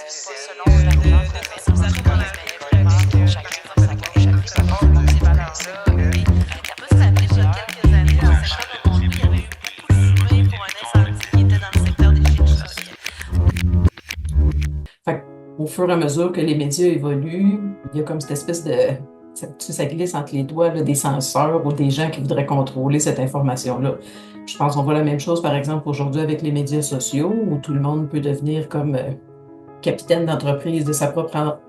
selon la couleur de responsable dans la vraiment chacun dans sa gauche, chacun dans ces valeurs-là. Et ça peut se rappeler, il y a quelques années, dans le secteur de Montréal, il y avait eu beaucoup de fumée pour un incendie qui était dans le secteur des Chichas. Fait au fur et à mesure que les médias évoluent, il y a comme cette espèce de... Ça glisse entre les doigts là, des censeurs ou des gens qui voudraient contrôler cette information-là. Je pense qu'on voit la même chose, par exemple, aujourd'hui avec les médias sociaux, où tout le monde peut devenir comme capitaine d'entreprise de sa propre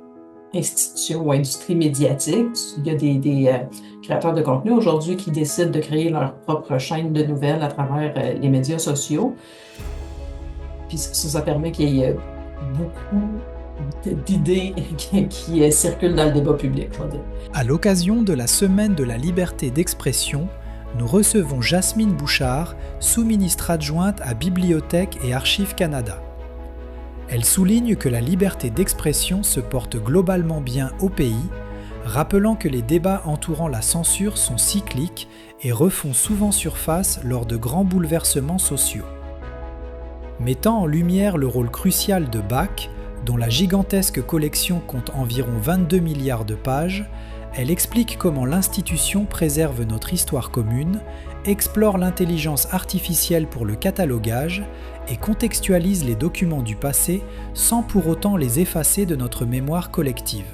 institution ou industrie médiatique. Il y a des créateurs de contenu aujourd'hui qui décident de créer leur propre chaîne de nouvelles à travers les médias sociaux. Puis ça permet qu'il y ait beaucoup d'idées qui circulent dans le débat public, je veux dire. À l'occasion de la Semaine de la liberté d'expression, nous recevons Jasmine Bouchard, sous-ministre adjointe à Bibliothèque et Archives Canada. Elle souligne que la liberté d'expression se porte globalement bien au pays, rappelant que les débats entourant la censure sont cycliques et refont souvent surface lors de grands bouleversements sociaux. Mettant en lumière le rôle crucial de Bach, dont la gigantesque collection compte environ 22 milliards de pages, elle explique comment l'institution préserve notre histoire commune, explore l'intelligence artificielle pour le catalogage et contextualise les documents du passé sans pour autant les effacer de notre mémoire collective.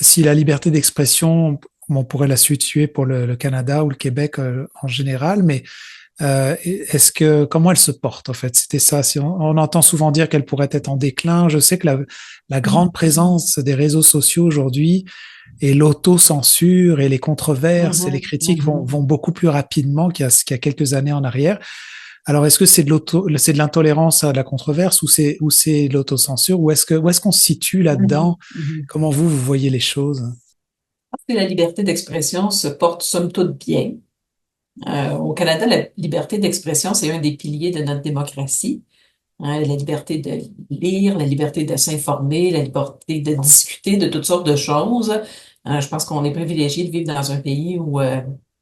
Si la liberté d'expression, on pourrait la situer pour le Canada ou le Québec en général, mais comment elle se porte en fait? C'était ça. Si on entend souvent dire qu'elle pourrait être en déclin. Je sais que la grande présence des réseaux sociaux aujourd'hui et l'autocensure et les controverses et les critiques vont beaucoup plus rapidement qu'il y a quelques années en arrière. Alors, est-ce que c'est de l'intolérance à la controverse ou c'est de l'autocensure ou est-ce qu'on se situe là-dedans? Comment vous voyez les choses? Je pense que la liberté d'expression se porte somme toute bien. Au Canada, la liberté d'expression, c'est un des piliers de notre démocratie. La liberté de lire, la liberté de s'informer, la liberté de discuter de toutes sortes de choses. Je pense qu'on est privilégié de vivre dans un pays où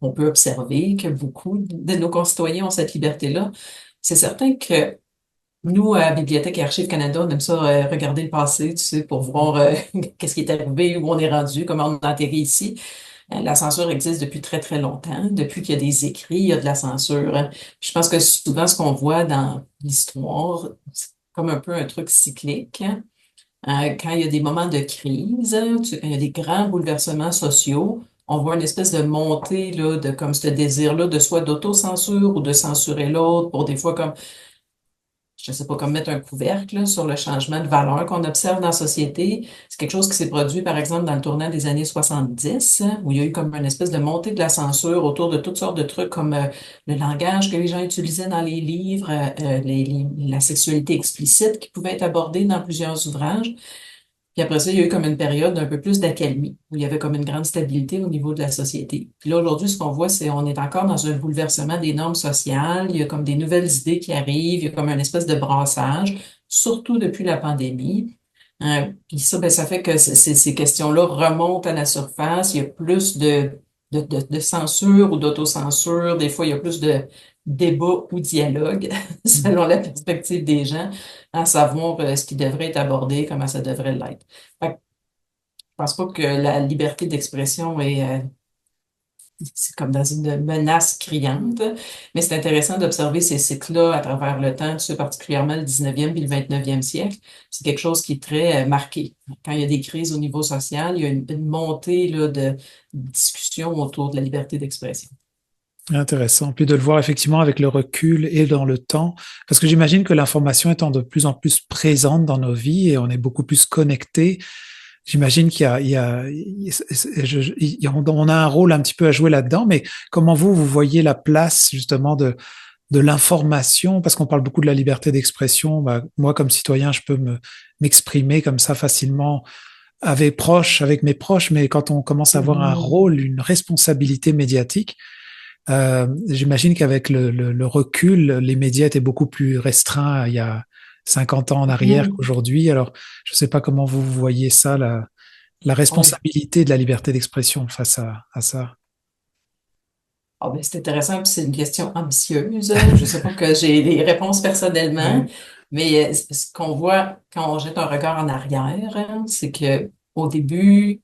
on peut observer que beaucoup de nos concitoyens ont cette liberté-là. C'est certain que nous, à Bibliothèque et Archives Canada, on aime ça regarder le passé, tu sais, pour voir qu'est-ce qui est arrivé, où on est rendu, comment on a atterri ici. La censure existe depuis très, très longtemps. Depuis qu'il y a des écrits, il y a de la censure. Je pense que souvent, ce qu'on voit dans l'histoire, c'est comme un peu un truc cyclique. Quand il y a des moments de crise, quand il y a des grands bouleversements sociaux, on voit une espèce de montée là, de comme ce désir-là de soit d'autocensure ou de censurer l'autre pour des fois comme je sais pas, comme mettre un couvercle là, sur le changement de valeur qu'on observe dans la société. C'est quelque chose qui s'est produit, par exemple, dans le tournant des années 70, où il y a eu comme une espèce de montée de la censure autour de toutes sortes de trucs comme le langage que les gens utilisaient dans les livres, la sexualité explicite qui pouvait être abordée dans plusieurs ouvrages. Puis après ça, il y a eu comme une période un peu plus d'accalmie, où il y avait comme une grande stabilité au niveau de la société. Puis là, aujourd'hui, ce qu'on voit, c'est on est encore dans un bouleversement des normes sociales. Il y a comme des nouvelles idées qui arrivent. Il y a comme une espèce de brassage, surtout depuis la pandémie. Puis ça, ben, ça fait que ces questions-là remontent à la surface. Il y a plus de censure ou d'autocensure. Des fois, il y a plus de débat ou dialogue, selon la perspective des gens, à savoir ce qui devrait être abordé, comment ça devrait l'être. Fait que je pense pas que la liberté d'expression c'est comme dans une menace criante, mais c'est intéressant d'observer ces cycles-là à travers le temps, tu sais, particulièrement le 19e puis le 29e siècle. C'est quelque chose qui est très marqué. Quand il y a des crises au niveau social, il y a une montée là, de discussion autour de la liberté d'expression. Intéressant. Puis de le voir effectivement avec le recul et dans le temps, parce que j'imagine que l'information étant de plus en plus présente dans nos vies et on est beaucoup plus connecté, j'imagine on a un rôle un petit peu à jouer là-dedans, mais comment vous voyez la place justement de l'information, parce qu'on parle beaucoup de la liberté d'expression. Bah, moi, comme citoyen, je peux m'exprimer comme ça facilement avec mes proches, mais quand on commence à avoir un rôle, une responsabilité médiatique, j'imagine qu'avec le recul, les médias étaient beaucoup plus restreints il y a 50 ans en arrière qu'aujourd'hui. Alors, je ne sais pas comment vous voyez ça, la responsabilité de la liberté d'expression face à ça. Ah ben, c'est intéressant, puis c'est une question ambitieuse. Je sais pas que j'ai des réponses personnellement, Mais ce qu'on voit quand on jette un regard en arrière, hein, c'est que au début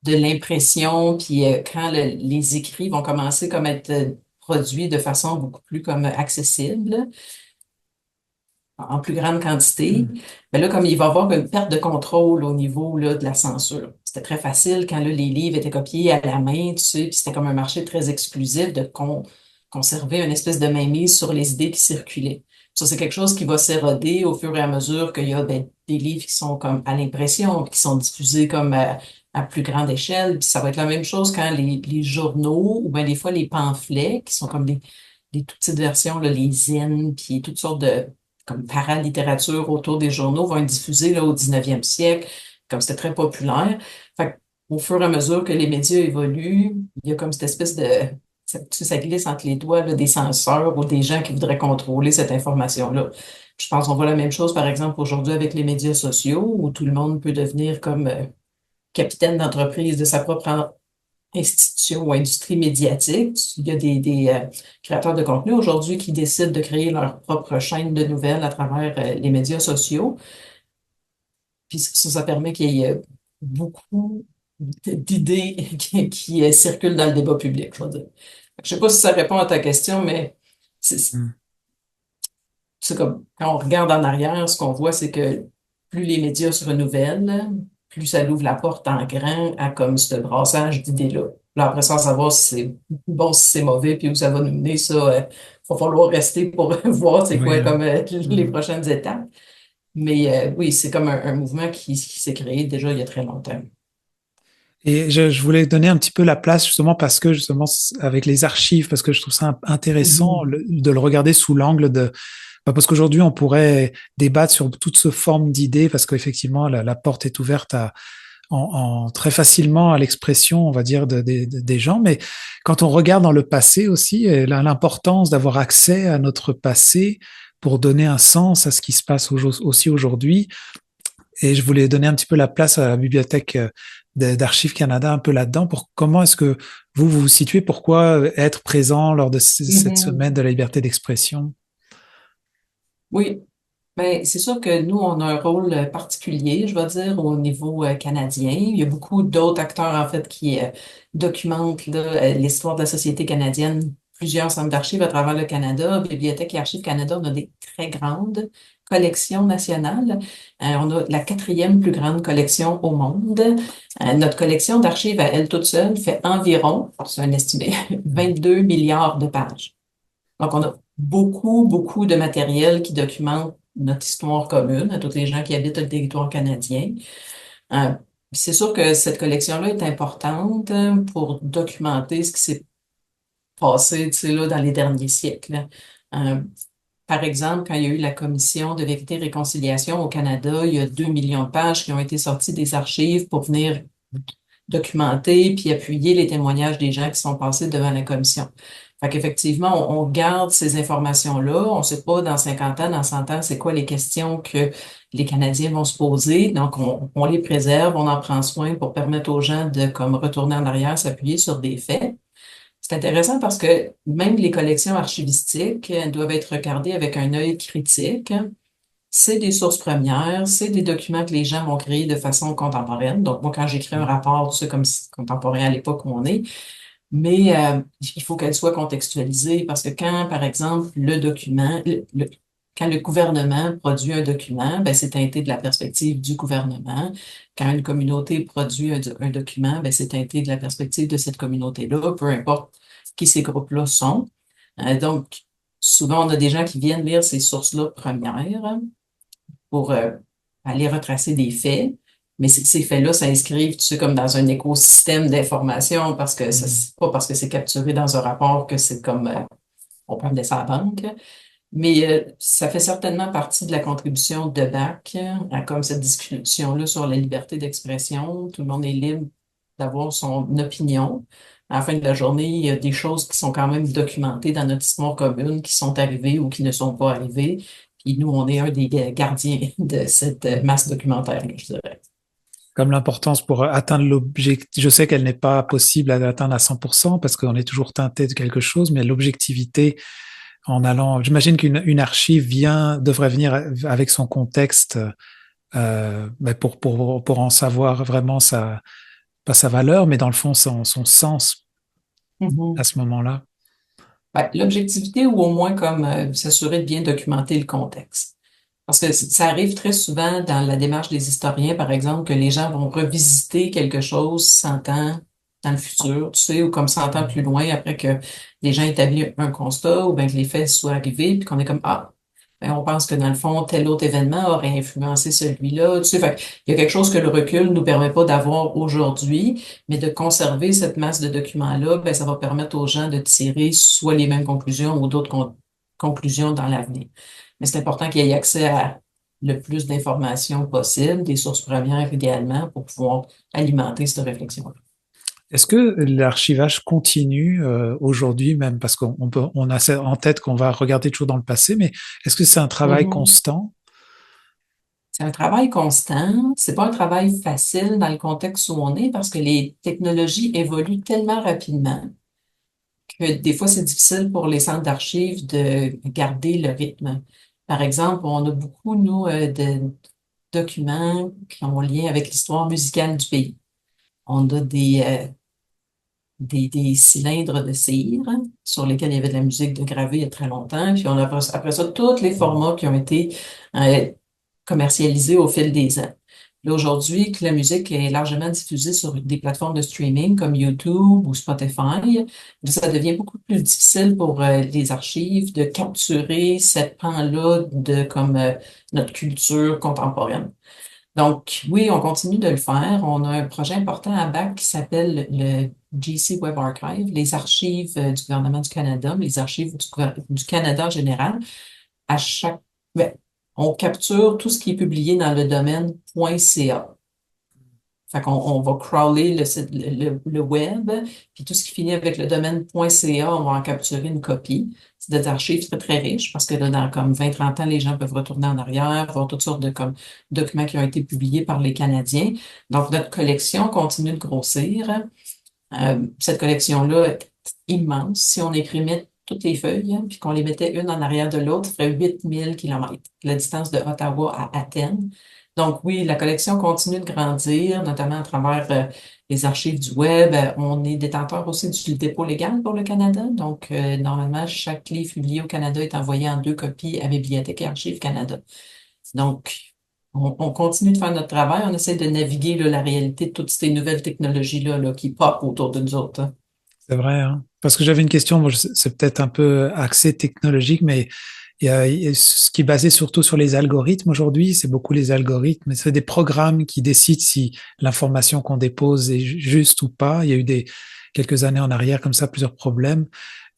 de l'impression, puis quand les écrits vont commencer comme à être produits de façon beaucoup plus comme accessible, en plus grande quantité, Mm. mais là, comme il va y avoir une perte de contrôle au niveau là, de la censure. C'était très facile quand là, les livres étaient copiés à la main, tu sais, puis c'était comme un marché très exclusif de conserver une espèce de mainmise sur les idées qui circulaient. Ça, c'est quelque chose qui va s'éroder au fur et à mesure qu'il y a des livres qui sont comme à l'impression, qui sont diffusés comme à plus grande échelle. Puis ça va être la même chose quand les journaux ou bien des fois les pamphlets, qui sont comme des toutes petites versions, là, les zines, puis toutes sortes de comme paralittérature autour des journaux vont être diffusés là, au 19e siècle, comme c'était très populaire. Fait au fur et à mesure que les médias évoluent, il y a comme cette espèce de... Ça glisse entre les doigts là, des censeurs ou des gens qui voudraient contrôler cette information-là. Je pense qu'on voit la même chose, par exemple, aujourd'hui avec les médias sociaux, où tout le monde peut devenir comme capitaine d'entreprise de sa propre institution ou industrie médiatique. Il y a des créateurs de contenu aujourd'hui qui décident de créer leur propre chaîne de nouvelles à travers les médias sociaux. Puis ça permet qu'il y ait beaucoup d'idées qui circulent dans le débat public, je veux dire. Je sais pas si ça répond à ta question, mais c'est Mm. c'est comme quand on regarde en arrière, ce qu'on voit, c'est que plus les médias se renouvellent, plus ça ouvre la porte en grand à comme ce brassage d'idées-là. Là, après ça, savoir si c'est bon, si c'est mauvais, puis où ça va nous mener, ça, va falloir rester pour voir c'est Oui, quoi là. comme les Mm. prochaines étapes. Mais oui, c'est comme un mouvement qui s'est créé déjà il y a très longtemps. Et je voulais donner un petit peu la place justement parce que justement avec les archives, parce que je trouve ça intéressant Mhm. de le regarder sous l'angle de parce qu'aujourd'hui on pourrait débattre sur toute ce forme d'idées parce qu'effectivement la porte est ouverte très facilement à l'expression, on va dire, des gens. Mais quand on regarde dans le passé aussi, l'importance d'avoir accès à notre passé pour donner un sens à ce qui se passe aussi aujourd'hui. Et je voulais donner un petit peu la place à la bibliothèque d'Archives Canada un peu là-dedans pour comment est-ce que vous vous situez, pourquoi être présent lors de cette Mhm. semaine de la liberté d'expression? Oui, ben, c'est sûr que nous, on a un rôle particulier, je vais dire, au niveau canadien. Il y a beaucoup d'autres acteurs, en fait, qui documentent là, l'histoire de la société canadienne, plusieurs centres d'archives à travers le Canada. Bibliothèque et Archives Canada, on a des très grandes collections nationales. On a la quatrième plus grande collection au monde. Notre collection d'archives à elle toute seule fait environ, c'est un estimé, 22 milliards de pages. Donc, on a beaucoup, beaucoup de matériel qui documente notre histoire commune à tous les gens qui habitent le territoire canadien. Euh, c'est sûr que cette collection-là est importante pour documenter ce qui s'est passé, tu sais, là, dans les derniers siècles. Euh, Par exemple, quand il y a eu la commission de vérité et réconciliation au Canada, il y a 2 millions de pages qui ont été sorties des archives pour venir documenter puis appuyer les témoignages des gens qui sont passés devant la commission. Fait qu'effectivement, on garde ces informations-là. On ne sait pas dans 50 ans, dans 100 ans, c'est quoi les questions que les Canadiens vont se poser. Donc, on les préserve, on en prend soin pour permettre aux gens de comme retourner en arrière, s'appuyer sur des faits. C'est intéressant parce que même les collections archivistiques doivent être regardées avec un œil critique. C'est des sources premières, c'est des documents que les gens vont créer de façon contemporaine. Donc, moi, quand j'écris un rapport, c'est comme contemporain à l'époque où on est, mais il faut qu'elle soit contextualisée parce que quand, par exemple, le document, quand le gouvernement produit un document, ben, c'est teinté de la perspective du gouvernement. Quand une communauté produit un document, ben, c'est teinté de la perspective de cette communauté-là, peu importe qui ces groupes-là sont. Donc, souvent, on a des gens qui viennent lire ces sources-là premières pour aller retracer des faits. Mais ces faits-là s'inscrivent, tu sais, comme dans un écosystème d'information parce que c'est pas parce que c'est capturé dans un rapport que c'est comme on peut laisser à la banque. Mais ça fait certainement partie de la contribution de BAC à comme cette discussion-là sur la liberté d'expression. Tout le monde est libre d'avoir son opinion. À la fin de la journée, il y a des choses qui sont quand même documentées dans notre histoire commune, qui sont arrivées ou qui ne sont pas arrivées. Puis nous, on est un des gardiens de cette masse documentaire, je dirais. Comme l'importance pour atteindre l'objectif, je sais qu'elle n'est pas possible à atteindre à 100% parce qu'on est toujours teinté de quelque chose, mais l'objectivité en allant. J'imagine qu'une archive devrait venir avec son contexte pour en savoir vraiment pas sa valeur, mais dans le fond son sens à Mhm. ce moment-là. Ben, l'objectivité ou au moins comme s'assurer de bien documenter le contexte. Parce que ça arrive très souvent dans la démarche des historiens, par exemple, que les gens vont revisiter quelque chose 100 ans dans le futur, tu sais, ou comme 100 ans plus loin, après que les gens établissent un constat, ou bien que les faits soient arrivés, puis qu'on est comme, ah, ben, on pense que dans le fond, tel autre événement aurait influencé celui-là, tu sais, fait, il y a quelque chose que le recul nous permet pas d'avoir aujourd'hui, mais de conserver cette masse de documents-là, ben, ça va permettre aux gens de tirer soit les mêmes conclusions ou d'autres conclusions dans l'avenir. Mais c'est important qu'il y ait accès à le plus d'informations possible, des sources premières idéalement, pour pouvoir alimenter cette réflexion-là. Est-ce que l'archivage continue aujourd'hui même parce on a ça en tête qu'on va regarder toujours dans le passé, mais est-ce que c'est un travail Mhm. constant? C'est un travail constant. C'est pas un travail facile dans le contexte où on est parce que les technologies évoluent tellement rapidement que des fois, c'est difficile pour les centres d'archives de garder le rythme. Par exemple, on a beaucoup, nous, de documents qui ont lien avec l'histoire musicale du pays. On a des cylindres de cire sur lesquels il y avait de la musique de gravée il y a très longtemps. Puis on a après ça tous les formats qui ont été euh, commercialisés au fil des ans. Là, aujourd'hui, que la musique est largement diffusée sur des plateformes de streaming comme YouTube ou Spotify, ça devient beaucoup plus difficile pour les archives de capturer cette pan-là de comme notre culture contemporaine. Donc, oui, on continue de le faire. On a un projet important à BAC qui s'appelle le GC Web Archive, les archives du gouvernement du Canada, mais les archives du Canada en général. À chaque, ben, on capture tout ce qui est publié dans le domaine .ca. Fait qu'on va crawler le web, puis tout ce qui finit avec le domaine .ca, on va en capturer une copie. C'est des archives très, très riches parce que là, dans comme 20-30 ans, les gens peuvent retourner en arrière, voir toutes sortes de comme, documents qui ont été publiés par les Canadiens. Donc, notre collection continue de grossir. Cette collection-là est immense. Si on imprimait toutes les feuilles, puis qu'on les mettait une en arrière de l'autre, ça ferait 8 000 kilomètres, la distance de Ottawa à Athènes. Donc oui, la collection continue de grandir, notamment à travers les archives du web. On est détenteur aussi du dépôt légal pour le Canada. Donc, normalement, chaque livre publié au Canada est envoyé en 2 copies à Bibliothèque et Archives Canada. Donc, on continue de faire notre travail. On essaie de naviguer là, la réalité de toutes ces nouvelles technologies-là là, qui popent autour de nous autres, hein. C'est vrai, hein. Parce que j'avais une question, c'est peut-être un peu axé technologique, mais il y a ce qui est basé surtout sur les algorithmes aujourd'hui, c'est beaucoup les algorithmes, mais c'est des programmes qui décident si l'information qu'on dépose est juste ou pas. Il y a eu quelques années en arrière comme ça plusieurs problèmes.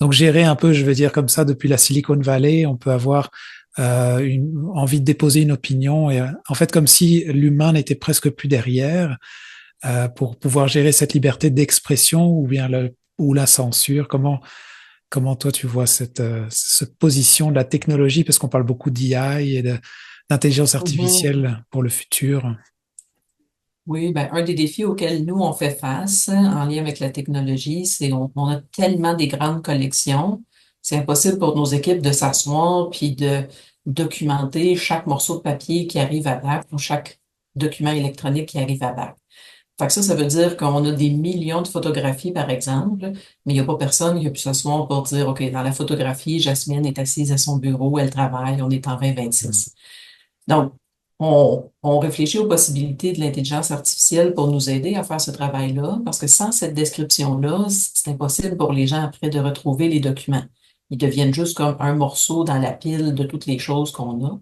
Donc gérer un peu, je veux dire comme ça, depuis la Silicon Valley, on peut avoir envie de déposer une opinion et en fait comme si l'humain n'était presque plus derrière pour pouvoir gérer cette liberté d'expression ou bien ou la censure. Comment toi tu vois cette position de la technologie, parce qu'on parle beaucoup d'IA et d'intelligence Mhm. artificielle pour le futur. Oui, ben, un des défis auxquels nous, on fait face en lien avec la technologie, c'est on a tellement des grandes collections, c'est impossible pour nos équipes de s'asseoir puis de documenter chaque morceau de papier qui arrive à BAC ou chaque document électronique qui arrive à BAC. Fait que ça veut dire qu'on a des millions de photographies, par exemple, mais il n'y a pas personne qui a pu s'asseoir pour dire, OK, dans la photographie, Jasmine est assise à son bureau, elle travaille, on est en 2026. Donc, on réfléchit aux possibilités de l'intelligence artificielle pour nous aider à faire ce travail-là, parce que sans cette description-là, c'est impossible pour les gens après de retrouver les documents. Ils deviennent juste comme un morceau dans la pile de toutes les choses qu'on a.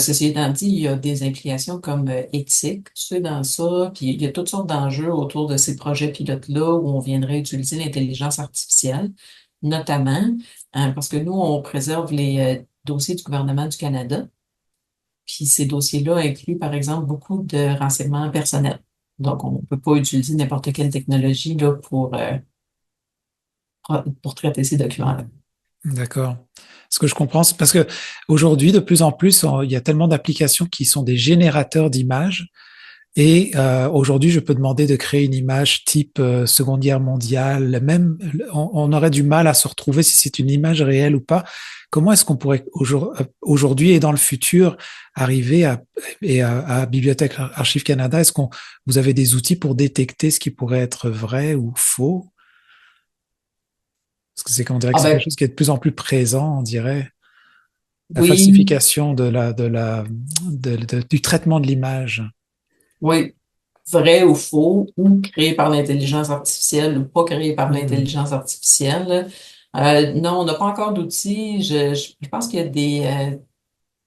Ceci étant dit, il y a des implications comme éthiques, tu sais, dans ça, puis il y a toutes sortes d'enjeux autour de ces projets pilotes-là où on viendrait utiliser l'intelligence artificielle, notamment parce que nous, on préserve les dossiers du gouvernement du Canada. Puis ces dossiers-là incluent, par exemple, beaucoup de renseignements personnels. Donc, on ne peut pas utiliser n'importe quelle technologie là, pour traiter ces documents-là. D'accord. Ce que je comprends, c'est parce que aujourd'hui, de plus en plus, il y a tellement d'applications qui sont des générateurs d'images. Et aujourd'hui, je peux demander de créer une image type Seconde Guerre mondiale. Même, on aurait du mal à se retrouver si c'est une image réelle ou pas. Comment est-ce qu'on pourrait aujourd'hui et dans le futur arriver à Bibliothèque Archives Canada, vous avez des outils pour détecter ce qui pourrait être vrai ou faux? Parce que on dirait que Ah c'est quelque ben, chose qui est de plus en plus présent, on dirait. La oui, falsification du traitement de l'image. oui, vrai ou faux, ou créé par l'intelligence artificielle ou pas créé par Hmm. l'intelligence artificielle. Non, on n'a pas encore d'outils. Je pense qu'il y a des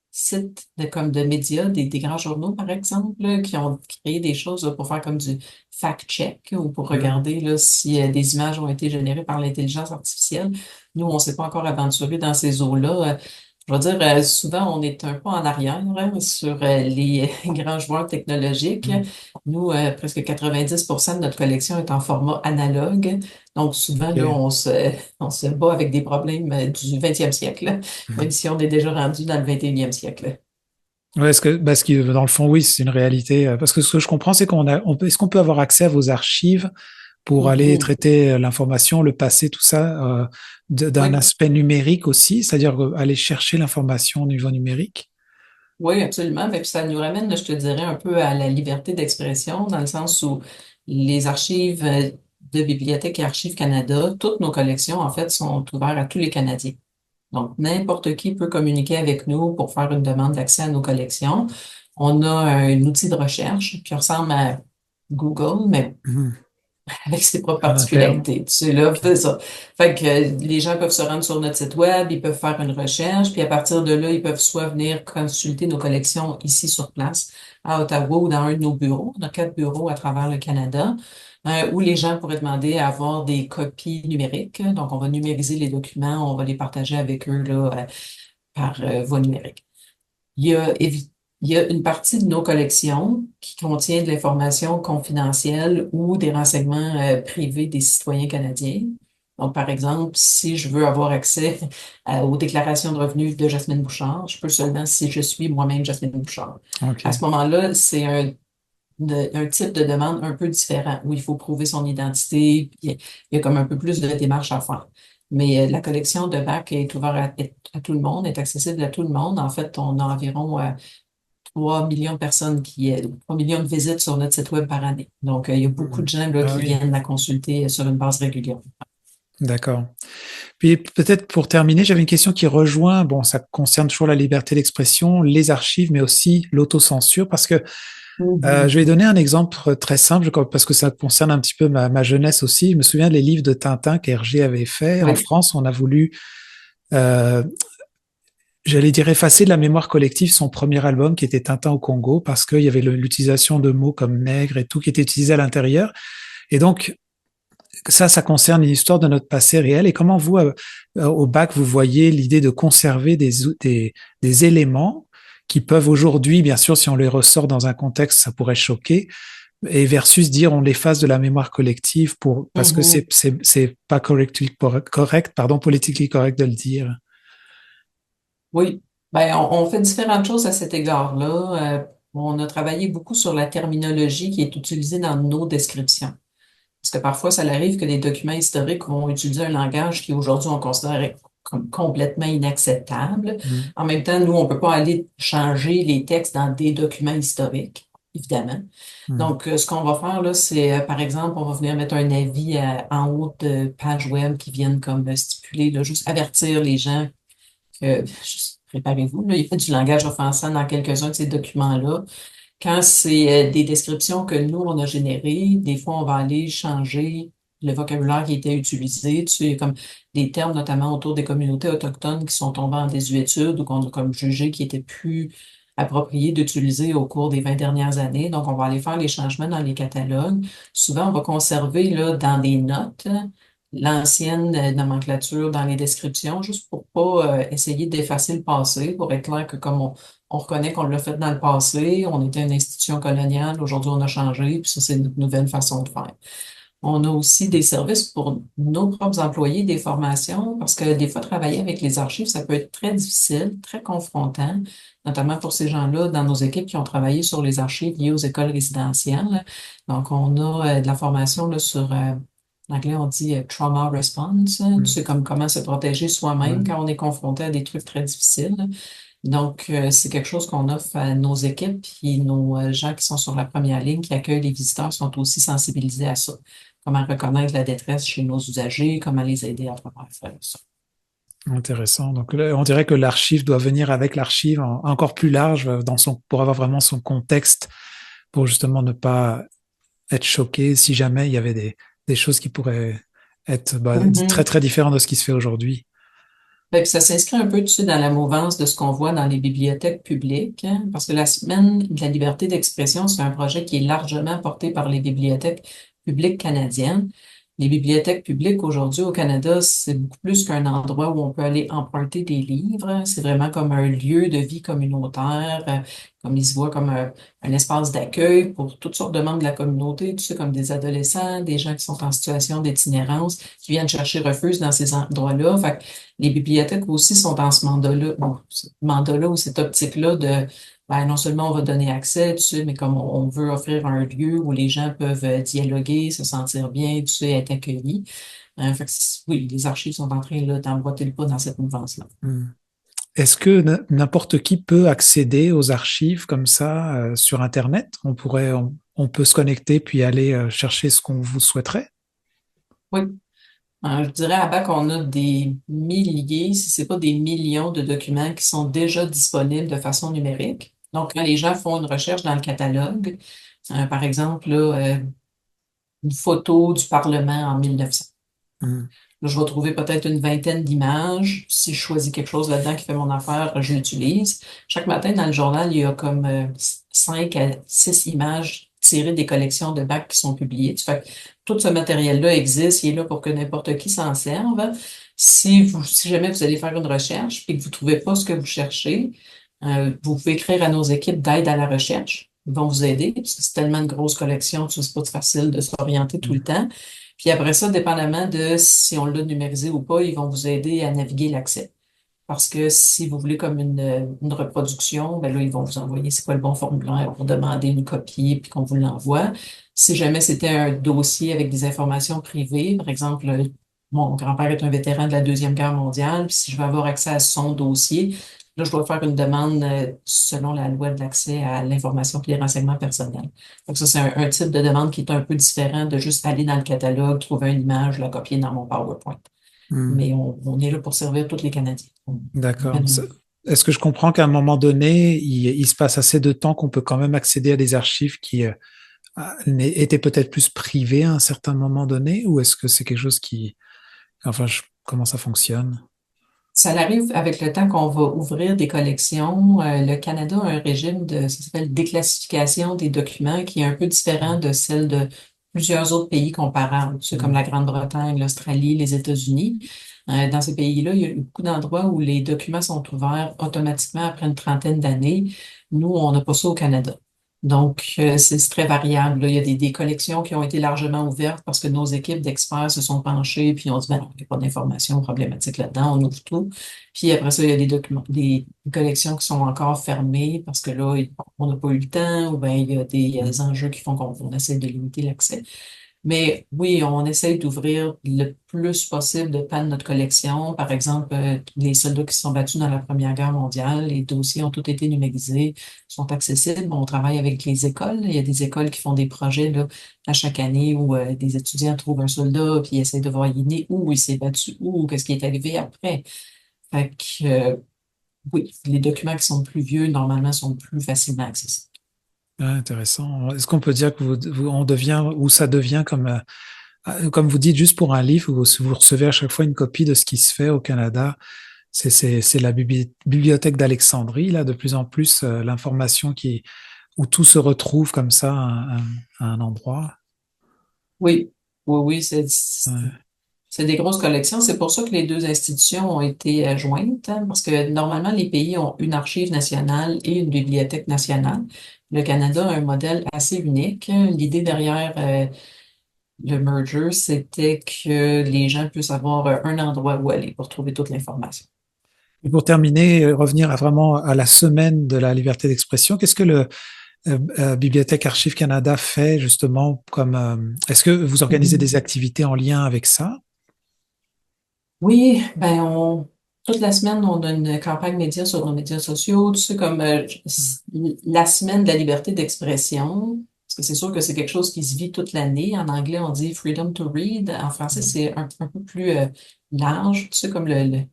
sites comme de médias, des grands journaux, par exemple, là, qui ont créé des choses là, pour faire comme du fact-check ou pour Hmm. regarder là, si des images ont été générées par l'intelligence artificielle. Nous, on ne s'est pas encore aventuré dans ces eaux-là. Je veux dire, souvent, on est un peu en arrière hein, sur les grands joueurs technologiques. Hmm. Nous, presque 90% de notre collection est en format analogue. Donc, souvent, là, Ok. on se bat avec des problèmes du 20e siècle, même Hmm. si on est déjà rendu dans le 21e siècle. Ouais, parce que dans le fond, oui, c'est une réalité. Parce que ce que je comprends, c'est est-ce qu'on peut avoir accès à vos archives pour aller Mhm. traiter l'information, le passé, tout ça, d'un Oui, aspect numérique aussi, c'est-à-dire aller chercher l'information au niveau numérique? oui, absolument. Mais puis ça nous ramène, je te dirais, un peu à la liberté d'expression, dans le sens où les archives de Bibliothèque et Archives Canada, toutes nos collections, en fait, sont ouvertes à tous les Canadiens. Donc, n'importe qui peut communiquer avec nous pour faire une demande d'accès à nos collections. On a un outil de recherche qui ressemble à Google, mais Hmm. avec ses propres En interne. particularités. Tu sais, là, Ok. c'est ça. Fait que les gens peuvent se rendre sur notre site web, ils peuvent faire une recherche, puis à partir de là, ils peuvent soit venir consulter nos collections ici sur place, à Ottawa ou dans un de nos bureaux. On a 4 bureaux à travers le Canada, où les gens pourraient demander à avoir des copies numériques. Donc, on va numériser les documents, on va les partager avec eux là, par voie numérique. Il y a, il y a une partie de nos collections qui contient de l'information confidentielle ou des renseignements privés des citoyens canadiens. Donc, par exemple, si je veux avoir accès aux déclarations de revenus de Jasmine Bouchard, je peux seulement si je suis moi-même Jasmine Bouchard. À Ok. ce moment-là, c'est un type de demande un peu différent où il faut prouver son identité, puis il y a comme un peu plus de démarches à faire. Mais la collection de bac est ouverte à tout le monde, est accessible à tout le monde. En fait, on a environ 3 millions de personnes 3 millions de visites sur notre site web par année. Donc, il y a beaucoup Hmm. de gens là, Ah qui oui, viennent la consulter sur une base régulière. d'accord. Puis peut-être pour terminer, j'avais une question qui rejoint, bon, ça concerne toujours la liberté d'expression, les archives, mais aussi l'autocensure, parce que Mhm. je vais donner un exemple très simple, parce que ça concerne un petit peu ma jeunesse aussi. Je me souviens des livres de Tintin qu'Hergé avait fait. En Oui. France, on a voulu, euh, j'allais dire, effacer de la mémoire collective son premier album qui était Tintin au Congo, parce qu'il y avait l'utilisation de mots comme nègre et tout qui était utilisé à l'intérieur. Et donc, ça concerne une histoire de notre passé réel. Et comment vous, au bac, vous voyez l'idée de conserver des éléments qui peuvent aujourd'hui, bien sûr, si on les ressort dans un contexte, ça pourrait choquer, et versus dire on l'efface de la mémoire collective parce que Mhm. c'est pas correct, pardon, politically correct de le dire. Oui. Ben, on fait différentes choses à cet égard-là. On a travaillé beaucoup sur la terminologie qui est utilisée dans nos descriptions. Parce que parfois, ça arrive que des documents historiques vont utiliser un langage qui aujourd'hui on considère comme complètement inacceptable. Mm. En même temps, nous, on peut pas aller changer les textes dans des documents historiques, évidemment. Mm. Donc, ce qu'on va faire là, c'est, par exemple, on va venir mettre un avis en haut de page web qui viennent comme stipuler, là, juste avertir les gens que, juste préparez-vous, là, il y a du langage offensant dans quelques-uns de ces documents-là. Quand c'est des descriptions que nous, on a générées, des fois, on va aller changer le vocabulaire qui était utilisé. Tu sais, comme des termes, notamment autour des communautés autochtones qui sont tombés en désuétude ou qu'on a comme jugé qui étaient plus appropriés d'utiliser au cours des 20 dernières années. Donc, on va aller faire les changements dans les catalogues. Souvent, on va conserver là, dans des notes l'ancienne nomenclature dans les descriptions, juste pour pas essayer d'effacer le passé, pour être clair que comme on reconnaît qu'on l'a fait dans le passé, on était une institution coloniale, aujourd'hui on a changé, puis ça, c'est une nouvelle façon de faire. On a aussi des services pour nos propres employés, des formations, parce que des fois, travailler avec les archives, ça peut être très difficile, très confrontant, notamment pour ces gens-là dans nos équipes qui ont travaillé sur les archives liées aux écoles résidentielles. Donc, on a de la formation là, sur, en anglais, on dit trauma response. Tu Mm. sais, comme comment se protéger soi-même Ouais. quand on est confronté à des trucs très difficiles. Donc, c'est quelque chose qu'on offre à nos équipes, puis nos gens qui sont sur la première ligne, qui accueillent les visiteurs, sont aussi sensibilisés à ça. Comment reconnaître la détresse chez nos usagers, comment les aider à travers ça. Intéressant. Donc là, on dirait que l'archive doit venir avec l'archive encore plus large pour avoir vraiment son contexte, pour justement ne pas être choqué si jamais il y avait des choses qui pourraient être très Mhm. très différentes de ce qui se fait aujourd'hui. Fait que ça s'inscrit un peu tu sais, dans la mouvance de ce qu'on voit dans les bibliothèques publiques, hein, parce que la Semaine de la liberté d'expression, c'est un projet qui est largement porté par les bibliothèques publiques canadiennes. Les bibliothèques publiques aujourd'hui au Canada, c'est beaucoup plus qu'un endroit où on peut aller emprunter des livres. C'est vraiment comme un lieu de vie communautaire, comme ils se voient comme un espace d'accueil pour toutes sortes de membres de la communauté, tu sais, comme des adolescents, des gens qui sont en situation d'itinérance, qui viennent chercher refuge dans ces endroits-là. Fait que les bibliothèques aussi sont dans ce mandat-là, bon, ce mandat-là ou cette optique-là de, ben, non seulement on va donner accès, tu sais, mais comme on veut offrir un lieu où les gens peuvent dialoguer, se sentir bien, tu sais, être accueillis. Fait que oui, les archives sont en train là, d'emboîter le pas dans cette mouvance-là. Hmm. Est-ce que n'importe qui peut accéder aux archives comme ça sur Internet? On peut se connecter puis aller chercher ce qu'on vous souhaiterait? Oui. Je dirais à BAC qu'on a des milliers, si c'est pas des millions de documents qui sont déjà disponibles de façon numérique. Donc, quand les gens font une recherche dans le catalogue, par exemple, là, une photo du Parlement en 1900. Hmm. Là, je vais trouver peut-être une vingtaine d'images. Si je choisis quelque chose là-dedans qui fait mon affaire, je l'utilise. Chaque matin, dans le journal, il y a comme 5 à 6 images tirées des collections de bacs qui sont publiées. Fait que tout ce matériel-là existe, il est là pour que n'importe qui s'en serve. Si jamais vous allez faire une recherche et que vous ne trouvez pas ce que vous cherchez, vous pouvez écrire à nos équipes d'aide à la recherche. Ils vont vous aider, parce que c'est tellement une grosse collection, tu sais, c'est pas facile de s'orienter tout le temps. Puis après ça, dépendamment de si on l'a numérisé ou pas, ils vont vous aider à naviguer l'accès. Parce que si vous voulez comme une reproduction, ben là, ils vont vous envoyer c'est quoi le bon formulaire pour demander une copie puis qu'on vous l'envoie. Si jamais c'était un dossier avec des informations privées, par exemple, mon grand-père est un vétéran de la Deuxième Guerre mondiale, puis si je veux avoir accès à son dossier, là, je dois faire une demande selon la loi de l'accès à l'information et les renseignements personnels. Donc ça, c'est un type de demande qui est un peu différent de juste aller dans le catalogue, trouver une image, la copier dans mon PowerPoint. Hmm. Mais on est là pour servir tous les Canadiens. D'accord. Est-ce que je comprends qu'à un moment donné, il se passe assez de temps qu'on peut quand même accéder à des archives qui étaient peut-être plus privées à un certain moment donné, ou est-ce que c'est quelque chose comment ça fonctionne? Ça arrive avec le temps qu'on va ouvrir des collections. Le Canada a un régime ça s'appelle déclassification des documents qui est un peu différent de celle de plusieurs autres pays comparables, c'est comme Hmm. la Grande-Bretagne, l'Australie, les États-Unis. Dans ces pays-là, il y a beaucoup d'endroits où les documents sont ouverts automatiquement après une trentaine d'années. Nous, on n'a pas ça au Canada. Donc, c'est très variable, là. Il y a des collections qui ont été largement ouvertes parce que nos équipes d'experts se sont penchées puis ont dit, ben non, il n'y a pas d'informations problématiques là-dedans, on ouvre tout. Puis après ça, il y a des documents, des collections qui sont encore fermées parce que là, on n'a pas eu le temps ou ben il y a des enjeux qui font qu'on essaie de limiter l'accès. Mais oui, on essaye d'ouvrir le plus possible de pans de notre collection. Par exemple, les soldats qui se sont battus dans la Première Guerre mondiale, les dossiers ont tous été numérisés, sont accessibles. On travaille avec les écoles. Il y a des écoles qui font des projets là, à chaque année où des étudiants trouvent un soldat puis essayent de voir il est né où il s'est battu où, qu'est-ce qui est arrivé après. Fait que, oui, les documents qui sont plus vieux, normalement, sont plus facilement accessibles. Ah, intéressant. Est-ce qu'on peut dire que on devient, ou ça devient comme vous dites, juste pour un livre, vous recevez à chaque fois une copie de ce qui se fait au Canada. C'est la bibliothèque d'Alexandrie, là, de plus en plus, l'information où tout se retrouve comme ça à un endroit. Oui, oui, oui, Ouais. c'est des grosses collections. C'est pour ça que les deux institutions ont été jointes, hein, parce que normalement, les pays ont une archive nationale et une bibliothèque nationale. Le Canada a un modèle assez unique. L'idée derrière le merger, c'était que les gens puissent avoir un endroit où aller pour trouver toute l'information. Et pour terminer, revenir vraiment à la semaine de la liberté d'expression, qu'est-ce que le Bibliothèque Archives Canada fait justement comme est-ce que vous organisez des activités en lien avec ça? Oui, toute la semaine, on a une campagne média sur nos médias sociaux, tu sais, comme la semaine de la liberté d'expression, parce que c'est sûr que c'est quelque chose qui se vit toute l'année. En anglais, on dit freedom to read. En français, c'est un peu plus large, tu sais, comme le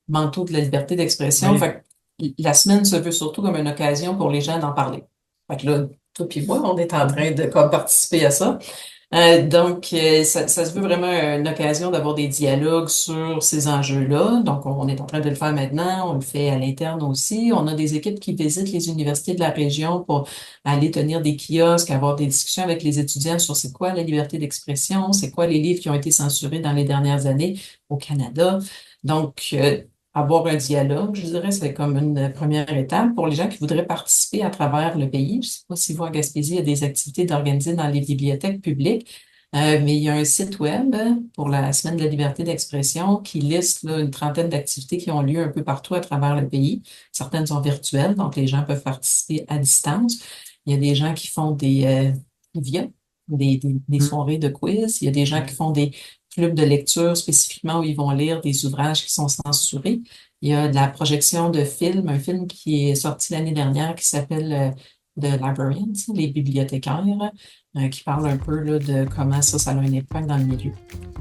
manteau de la liberté d'expression. Oui. Fait que la semaine se veut surtout comme une occasion pour les gens d'en parler. Fait que là, toi puis moi, on est en train de comme, participer à ça. Ça se veut vraiment une occasion d'avoir des dialogues sur ces enjeux-là. Donc, on est en train de le faire maintenant. On le fait à l'interne aussi. On a des équipes qui visitent les universités de la région pour aller tenir des kiosques, avoir des discussions avec les étudiants sur c'est quoi la liberté d'expression, c'est quoi les livres qui ont été censurés dans les dernières années au Canada. Donc, avoir un dialogue, je dirais, c'est comme une première étape pour les gens qui voudraient participer à travers le pays. Je ne sais pas si vous, à Gaspésie, il y a des activités d'organiser dans les bibliothèques publiques, mais il y a un site web pour la Semaine de la liberté d'expression qui liste là, une trentaine d'activités qui ont lieu un peu partout à travers le pays. Certaines sont virtuelles, donc les gens peuvent participer à distance. Il y a des gens qui font des trivia, des soirées de quiz. Il y a des gens qui font des clubs de lecture spécifiquement où ils vont lire des ouvrages qui sont censurés. Il y a de la projection de films, un film qui est sorti l'année dernière qui s'appelle The Librarians, les bibliothécaires, qui parle un peu là, de comment ça a un impact dans le milieu.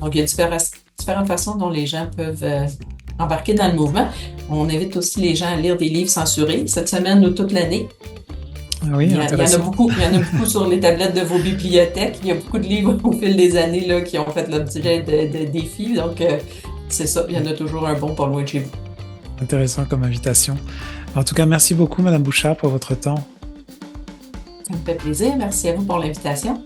Donc, il y a différentes façons dont les gens peuvent embarquer dans le mouvement. On invite aussi les gens à lire des livres censurés cette semaine ou toute l'année. Oui, il y en a beaucoup sur les tablettes de vos bibliothèques. Il y a beaucoup de livres au fil des années là, qui ont fait l'objet de défis. Donc, c'est ça, il y en a toujours un bon pas loin de chez vous. Intéressant comme invitation. En tout cas, merci beaucoup, Madame Bouchard, pour votre temps. Ça me fait plaisir. Merci à vous pour l'invitation.